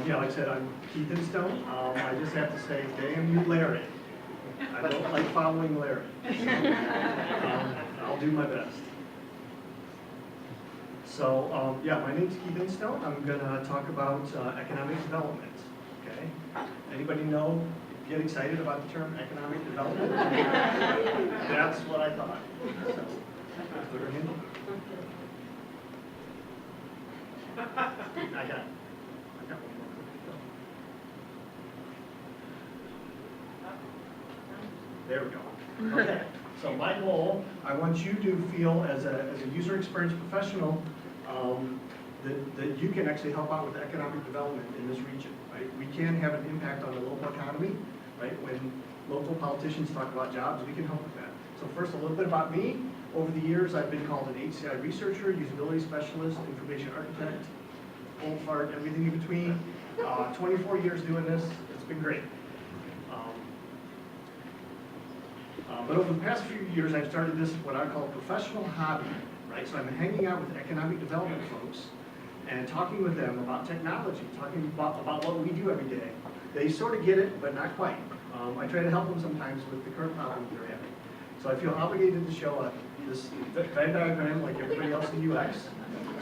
Yeah, like I said, I'm Keith Instone. I just have to say, damn you, Larry. I don't like following Larry. So, I'll do my best. So, yeah, my name's Keith Instone. I'm going to talk about economic development. Okay? Anybody know, get excited about the term economic development? That's what I thought. So, put her hand up. I got one more. There we go. Okay. So my goal, I want you to feel as a user experience professional that you can actually help out with economic development in this region. Right? We can have an impact on the local economy. Right? When local politicians talk about jobs, we can help with that. So first, a little bit about me. Over the years, I've been called an HCI researcher, usability specialist, information architect, old fart, everything in between. 24 years doing this. It's been great. But over the past few years, I've started this, what I call professional hobby, right? So I'm hanging out with economic development folks and talking with them about technology, talking about what we do every day. They sort of get it, but not quite. I try to help them sometimes with the current problems they're having. So I feel obligated to show this Venn diagram like everybody else in UX.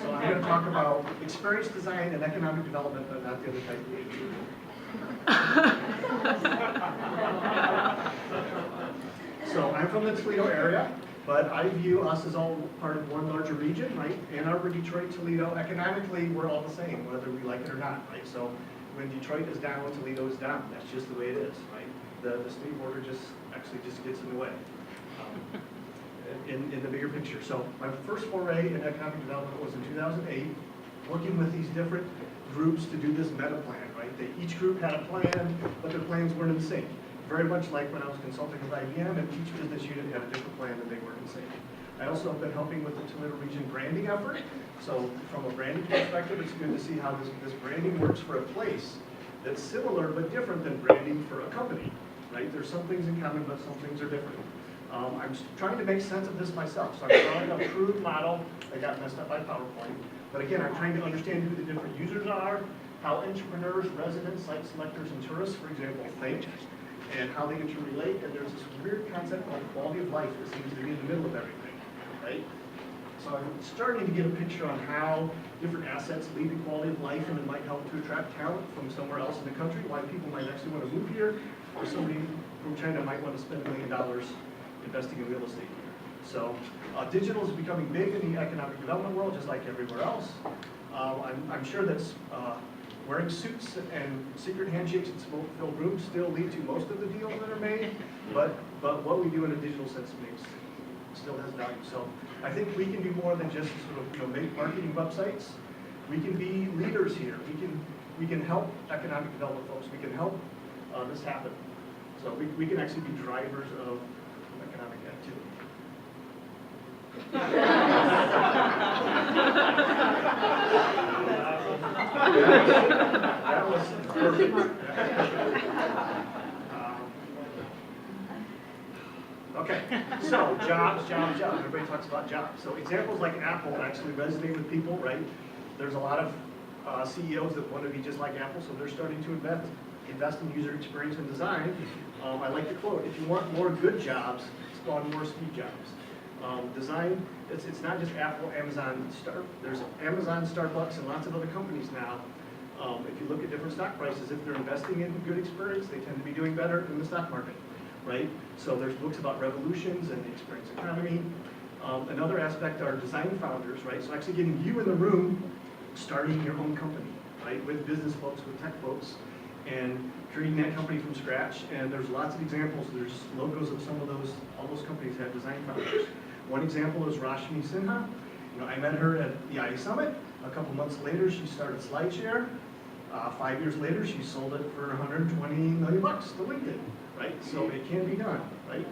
So I'm going to talk about experience design and economic development, but not the other type of So I'm from the Toledo area, but I view us as all part of one larger region, right? Ann Arbor, Detroit, Toledo. Economically, we're all the same, whether we like it or not, right? So when Detroit is down, Toledo is down. That's just the way it is, right? The state border just gets in the way in the bigger picture. So my first foray in economic development was in 2008, working with these different groups to do this meta plan, right? Each group had a plan, but their plans weren't in sync. Very much like when I was consulting with IBM, and each business unit had a different plan and they weren't in sync. I also have been helping with the Toledo region branding effort. So from a branding perspective, it's good to see how this branding works for a place that's similar but different than branding for a company, right? There's some things in common, but some things are different. I'm trying to make sense of this myself. So I'm drawing a crude model that got messed up by PowerPoint. But again, I'm trying to understand who the different users are, how entrepreneurs, residents, site selectors, and tourists, for example, think, and how they interrelate. And there's this weird concept called quality of life that seems to be in the middle of everything, right? So I'm starting to get a picture on how different assets lead to quality of life and it might help to attract talent from somewhere else in the country, why people might actually want to move here, or somebody from China might want to spend $1 million investing in real estate here. So digital is becoming big in the economic development world, just like everywhere else. I'm sure that wearing suits and secret handshakes and smoke-filled rooms still lead to most of the deals that are made, but what we do in a digital sense still has value. So I think we can do more than just sort of make marketing websites. We can be leaders here. We can help economic development folks. We can help this happen. So we can actually be drivers of economic activity. That was perfect. Okay, so jobs. Everybody talks about jobs. So examples like Apple actually resonate with people, right? There's a lot of CEOs that want to be just like Apple, so they're starting to invest in user experience and design. I like the quote, if you want more good jobs, spawn more speed jobs. Design, it's not just Apple, Amazon, there's Amazon, Starbucks, and lots of other companies now. If you look at different stock prices, if they're investing in good experience, they tend to be doing better in the stock market, right? So there's books about revolutions and the experience economy. Another aspect are design founders, right? So actually getting you in the room, starting your own company, right? With business folks, with tech folks, and creating that company from scratch. And there's lots of examples. There's logos of all those companies have design founders. One example is Rashmi Sinha. I met her at the IA Summit. A couple months later, she started SlideShare. 5 years later, she sold it for $120 million to LinkedIn, right? So it can be done, right?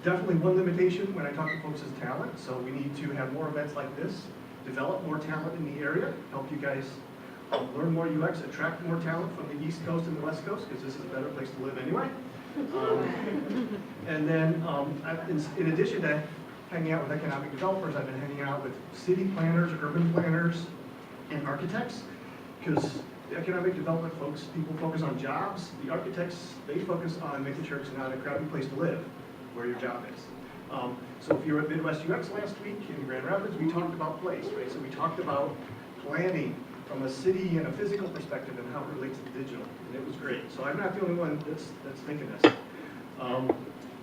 Definitely one limitation when I talk to folks is talent. So we need to have more events like this, develop more talent in the area, help you guys learn more UX, attract more talent from the East Coast and the West Coast, because this is a better place to live anyway. And then, in addition to hanging out with economic developers, I've been hanging out with city planners, urban planners, and architects, because the economic development folks, people focus on jobs. The architects, they focus on making sure it's not a crappy place to live where your job is. So if you were at Midwest UX last week in Grand Rapids, we talked about place, right? So we talked about planning from a city and a physical perspective and how it relates to digital, and it was great. So I'm not the only one that's thinking this.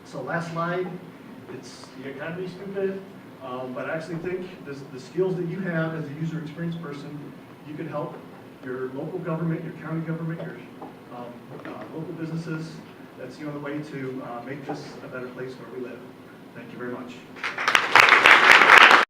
So last slide, it's the economy stupid, but I actually think the skills that you have as a user experience person, you can help your local government, your county government, your local businesses. That's the only way to make this a better place where we live. Thank you very much.